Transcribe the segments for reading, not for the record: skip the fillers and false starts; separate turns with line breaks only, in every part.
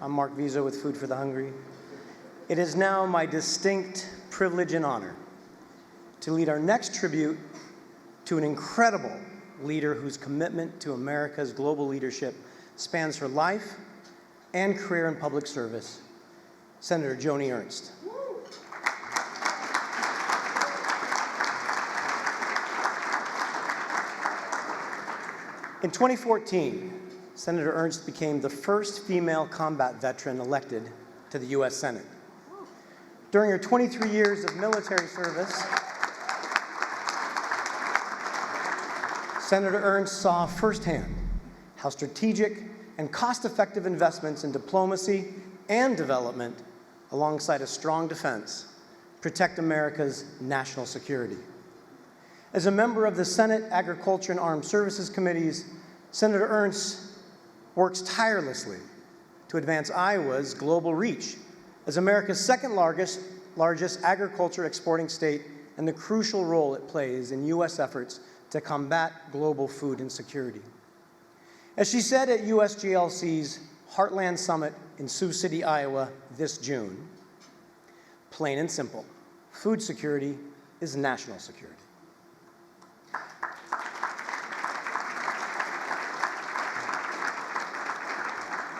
I'm Mark Vizo with Food for the Hungry. It is now my distinct privilege and honor to lead our next tribute to an incredible leader whose commitment to America's global leadership spans her life and career in public service, Senator Joni Ernst. In 2014, Senator Ernst became the first female combat veteran elected to the U.S. Senate. During her 23 years of military service, Senator Ernst saw firsthand how strategic and cost-effective investments in diplomacy and development, alongside a strong defense, protect America's national security. As a member of the Senate Agriculture and Armed Services Committees, Senator Ernst works tirelessly to advance Iowa's global reach as America's second largest agriculture exporting state and the crucial role it plays in U.S. efforts to combat global food insecurity. As she said at USGLC's Heartland Summit in Sioux City, Iowa this June, plain and simple, food security is national security.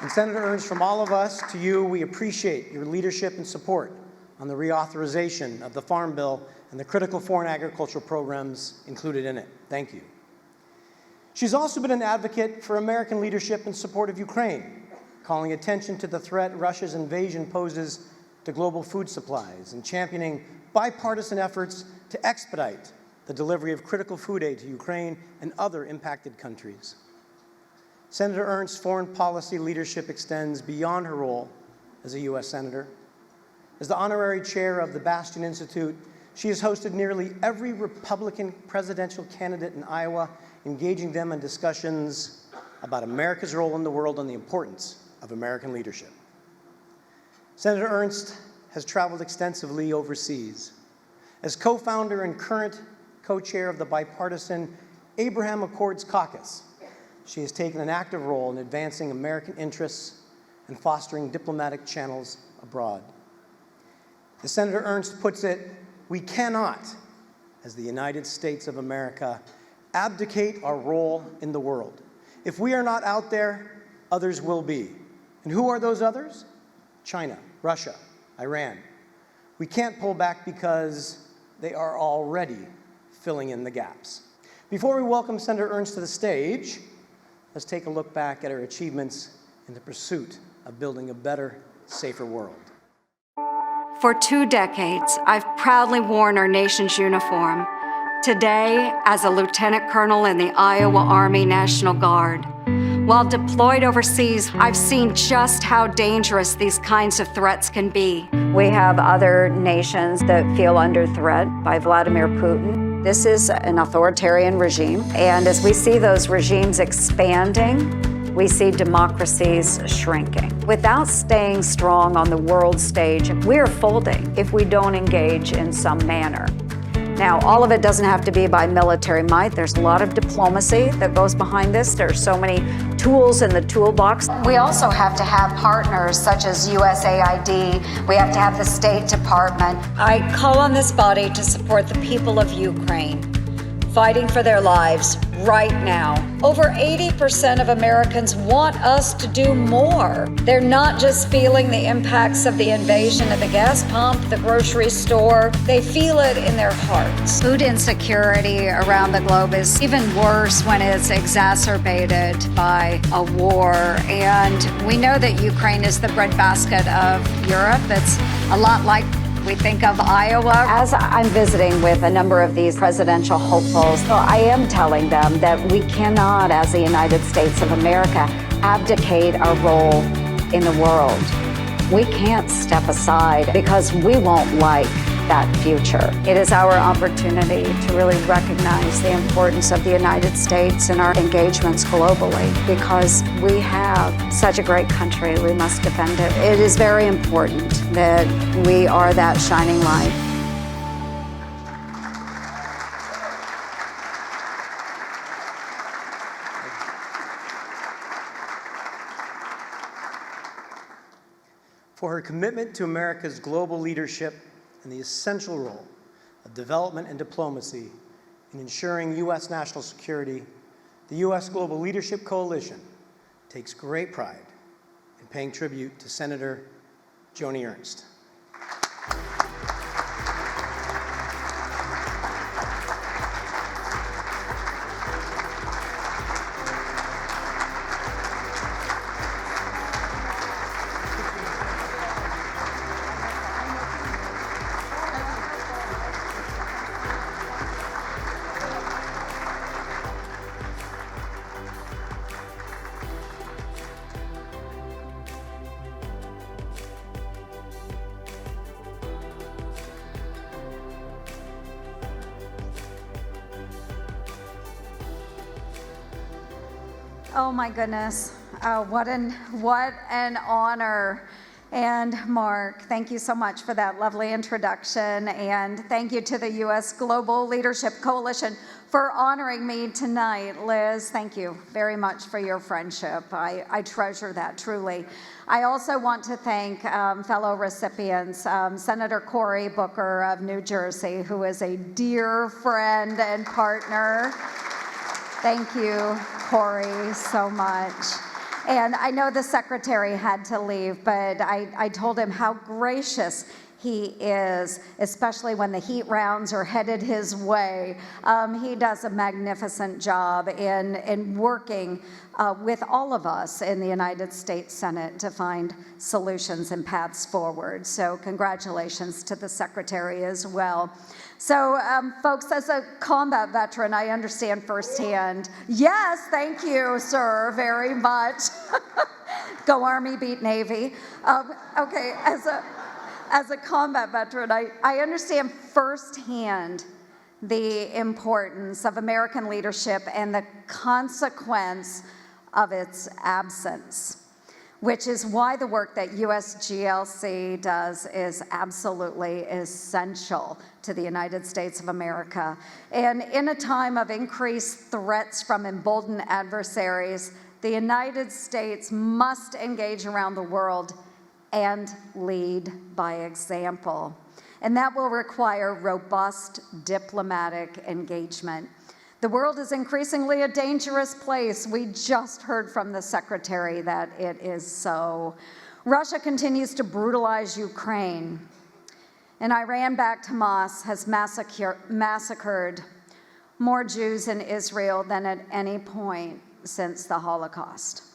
And Senator Ernst, from all of us to you, we appreciate your leadership and support on the reauthorization of the Farm Bill and the critical foreign agricultural programs included in it. Thank you. She's also been an advocate for American leadership in support of Ukraine, calling attention to the threat Russia's invasion poses to global food supplies and championing bipartisan efforts to expedite the delivery of critical food aid to Ukraine and other impacted countries. Senator Ernst's foreign policy leadership extends beyond her role as a U.S. Senator. As the honorary chair of the Bastion Institute, she has hosted nearly every Republican presidential candidate in Iowa, engaging them in discussions about America's role in the world and the importance of American leadership. Senator Ernst has traveled extensively overseas. As co-founder and current co-chair of the bipartisan Abraham Accords Caucus, she has taken an active role in advancing American interests and fostering diplomatic channels abroad. As Senator Ernst puts it, we cannot, as the United States of America, abdicate our role in the world. If we are not out there, others will be. And who are those others? China, Russia, Iran. We can't pull back because they are already filling in the gaps. Before we welcome Senator Ernst to the stage, let's take a look back at her achievements in the pursuit of building a better, safer world.
For 2 decades, I've proudly worn our nation's uniform. Today, as a lieutenant colonel in the Iowa Army National Guard. While deployed overseas, I've seen just how dangerous these kinds of threats can be.
We have other nations that feel under threat by Vladimir Putin. This is an authoritarian regime, and as we see those regimes expanding, we see democracies shrinking. Without staying strong on the world stage, we're folding if we don't engage in some manner. Now, all of it doesn't have to be by military might. There's a lot of diplomacy that goes behind this. There's so many tools in the toolbox.
We also have to have partners such as USAID. We have to have the State Department. I call on this body to support the people of Ukraine, fighting for their lives right now. Over 80% of Americans want us to do more. They're not just feeling the impacts of the invasion at the gas pump, the grocery store. They feel it in their hearts. Food insecurity around the globe is even worse when it's exacerbated by a war. And we know that Ukraine is the breadbasket of Europe. It's a lot like we think of Iowa.
As I'm visiting with a number of these presidential hopefuls, I am telling them that we cannot, as the United States of America, abdicate our role in the world. We can't step aside because we won't like that future. It is our opportunity to really recognize the importance of the United States and our engagements globally because we have such a great country. We must defend it. It is very important that we are that shining light.
for her commitment to America's global leadership and the essential role of development and diplomacy in ensuring U.S. national security. The U.S. Global Leadership Coalition takes great pride in paying tribute to Senator Joni Ernst.
Oh my goodness, what an honor. And Mark, thank you so much for that lovely introduction, and thank you to the U.S. Global Leadership Coalition for honoring me tonight. Liz, thank you very much for your friendship. I treasure that, truly. I also want to thank fellow recipients, Senator Cory Booker of New Jersey, who is a dear friend and partner. Thank you, Cory, so much. And I know the secretary had to leave, but I told him how gracious he is, especially when the heat rounds are headed his way. He does a magnificent job in working with all of us in the United States Senate to find solutions and paths forward. So congratulations to the secretary as well. So folks, as a combat veteran, I understand firsthand. Yes, thank you, sir, very much. Go Army, beat Navy. Okay, as a combat veteran, I understand firsthand the importance of American leadership and the consequence of its absence, which is why the work that USGLC does is absolutely essential to the United States of America. And in a time of increased threats from emboldened adversaries, the United States must engage around the world and lead by example. And that will require robust diplomatic engagement. The world is increasingly a dangerous place. We just heard from the secretary that it is so. Russia continues to brutalize Ukraine, and Iran-backed Hamas has massacred more Jews in Israel than at any point since the Holocaust.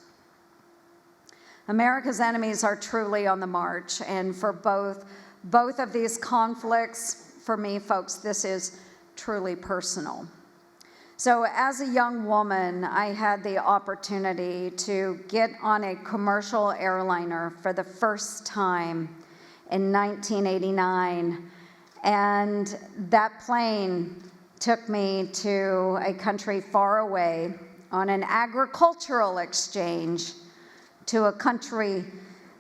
America's enemies are truly on the march, and for both of these conflicts, for me, folks, this is truly personal. So as a young woman, I had the opportunity to get on a commercial airliner for the first time in 1989, and that plane took me to a country far away on an agricultural exchange to a country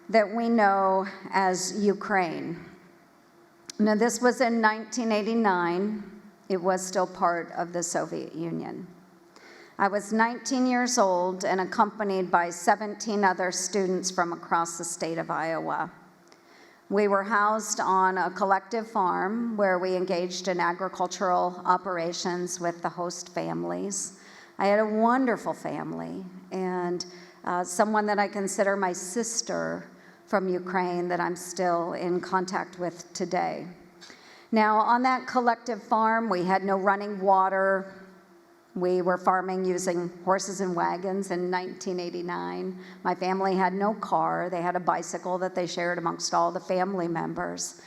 that we know as Ukraine. Now, this was in 1989. It was still part of the Soviet Union. I was 19 years old and accompanied by 17 other students from across the state of Iowa. We were housed on a collective farm where we engaged in agricultural operations with the host families. I had a wonderful family and someone that I consider my sister from Ukraine that I'm still in contact with today. Now, on that collective farm, we had no running water. We were farming using horses and wagons in 1989. My family had no car. They had a bicycle that they shared amongst all the family members.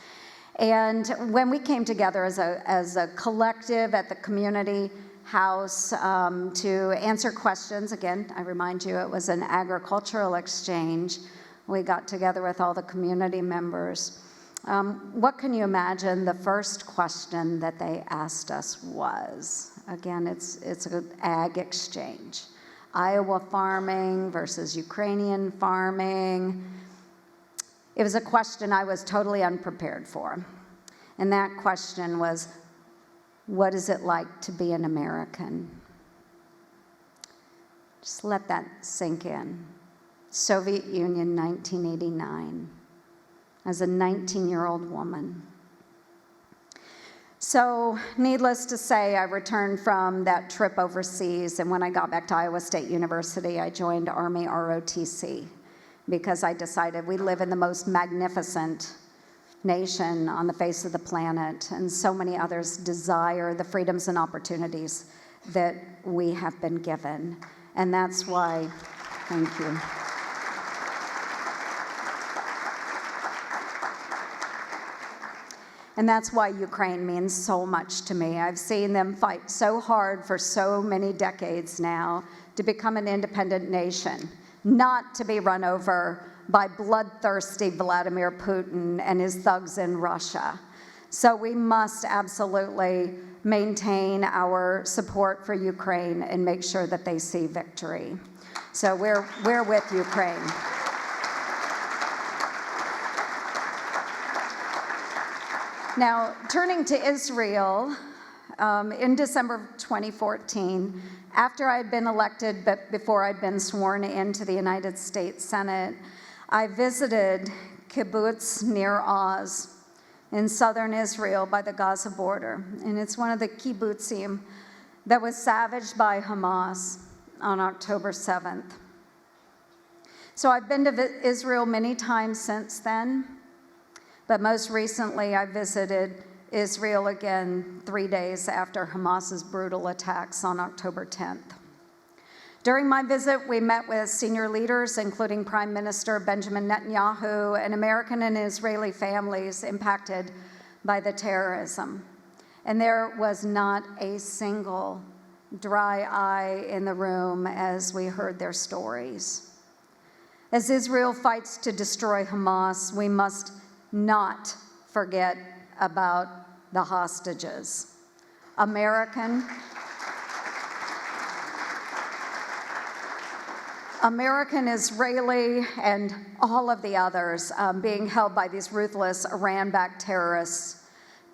And when we came together as a collective at the community house to answer questions, again, I remind you, it was an agricultural exchange. We got together with all the community members. What can you imagine the first question that they asked us was? Again, it's an ag exchange. Iowa farming versus Ukrainian farming. It was a question I was totally unprepared for. And that question was, what is it like to be an American? Just let that sink in. Soviet Union, 1989. as a 19-year-old woman. So, needless to say, I returned from that trip overseas, and when I got back to Iowa State University, I joined Army ROTC because I decided we live in the most magnificent nation on the face of the planet, and so many others desire the freedoms and opportunities that we have been given. And that's why, thank you. And that's why Ukraine means so much to me. I've seen them fight so hard for so many decades now to become an independent nation, not to be run over by bloodthirsty Vladimir Putin and his thugs in Russia. So we must absolutely maintain our support for Ukraine and make sure that they see victory. So we're with Ukraine. Now, turning to Israel, in December of 2014, after I'd been elected, but before I'd been sworn into the United States Senate, I visited kibbutz Nir Oz in southern Israel by the Gaza border. And it's one of the kibbutzim that was savaged by Hamas on October 7th. So I've been to Israel many times since then. But most recently, I visited Israel again 3 days after Hamas's brutal attacks on October 10th. During my visit, we met with senior leaders, including Prime Minister Benjamin Netanyahu, and American and Israeli families impacted by the terrorism. And there was not a single dry eye in the room as we heard their stories. As Israel fights to destroy Hamas, we must not forget about the hostages. American, Israeli, and all of the others being held by these ruthless Iran-backed terrorists.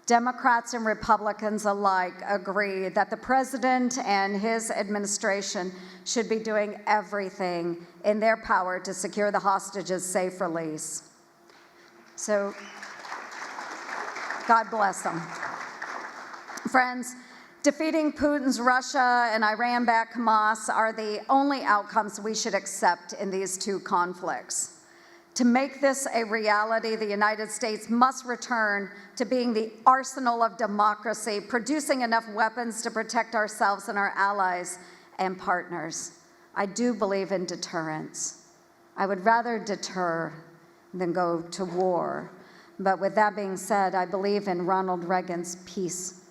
Democrats and Republicans alike agree that the president and his administration should be doing everything in their power to secure the hostages' safe release. So, God bless them. Friends, defeating Putin's Russia and Iran-backed Hamas are the only outcomes we should accept in these two conflicts. To make this a reality, the United States must return to being the arsenal of democracy, producing enough weapons to protect ourselves and our allies and partners. I do believe in deterrence. I would rather deter than go to war. But with that being said, I believe in Ronald Reagan's peace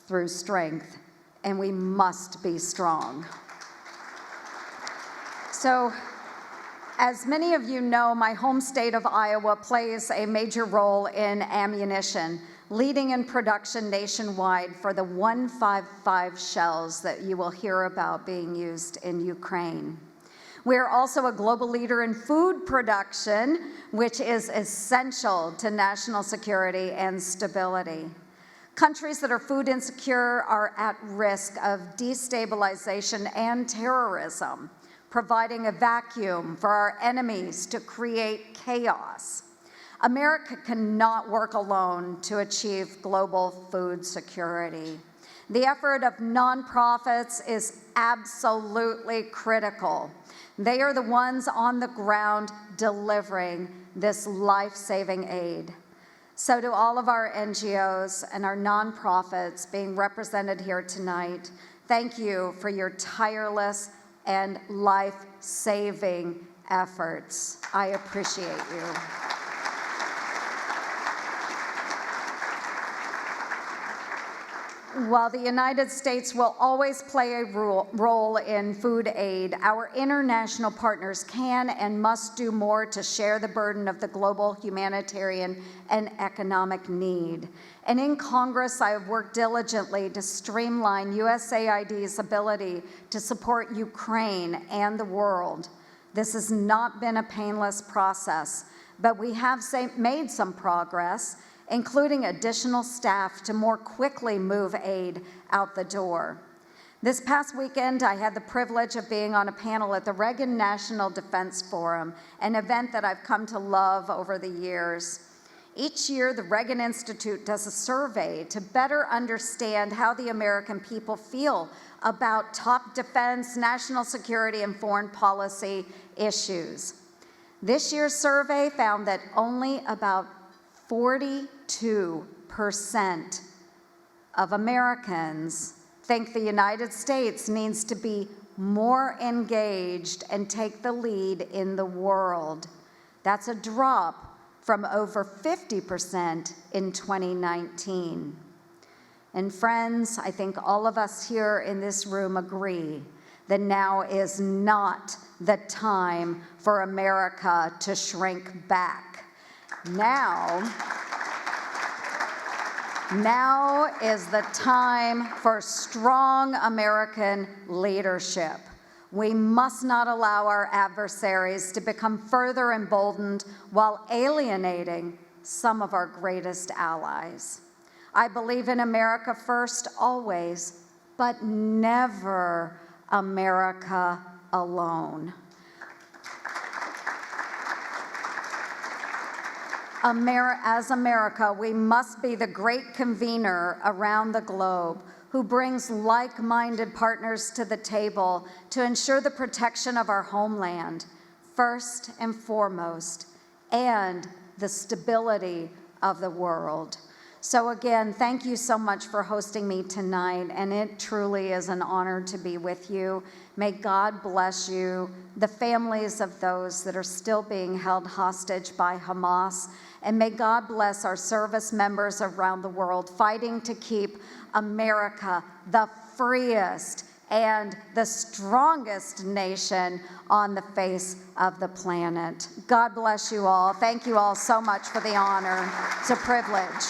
through strength, and we must be strong. So, as many of you know, my home state of Iowa plays a major role in ammunition, leading in production nationwide for the 155 shells that you will hear about being used in Ukraine. We are also a global leader in food production, which is essential to national security and stability. Countries that are food insecure are at risk of destabilization and terrorism, providing a vacuum for our enemies to create chaos. America cannot work alone to achieve global food security. The effort of nonprofits is absolutely critical. They are the ones on the ground delivering this life-saving aid. So to all of our NGOs and our nonprofits being represented here tonight, thank you for your tireless and life-saving efforts. I appreciate you. While the United States will always play a role in food aid, our international partners can and must do more to share the burden of the global humanitarian and economic need. And in Congress, I have worked diligently to streamline USAID's ability to support Ukraine and the world. This has not been a painless process, but we have made some progress, including additional staff to more quickly move aid out the door. This past weekend, I had the privilege of being on a panel at the Reagan National Defense Forum, an event that I've come to love over the years. Each year, the Reagan Institute does a survey to better understand how the American people feel about top defense, national security, and foreign policy issues. This year's survey found that only about 42% of Americans think the United States needs to be more engaged and take the lead in the world. That's a drop from over 50% in 2019. And friends, I think all of us here in this room agree that now is not the time for America to shrink back. Now is the time for strong American leadership. We must not allow our adversaries to become further emboldened while alienating some of our greatest allies. I believe in America first always, but never America alone. As America, we must be the great convener around the globe who brings like-minded partners to the table to ensure the protection of our homeland, first and foremost, and the stability of the world. So again, thank you so much for hosting me tonight, and it truly is an honor to be with you. May God bless you, the families of those that are still being held hostage by Hamas, and may God bless our service members around the world fighting to keep America the freest and the strongest nation on the face of the planet. God bless you all. Thank you all so much for the honor. It's a privilege.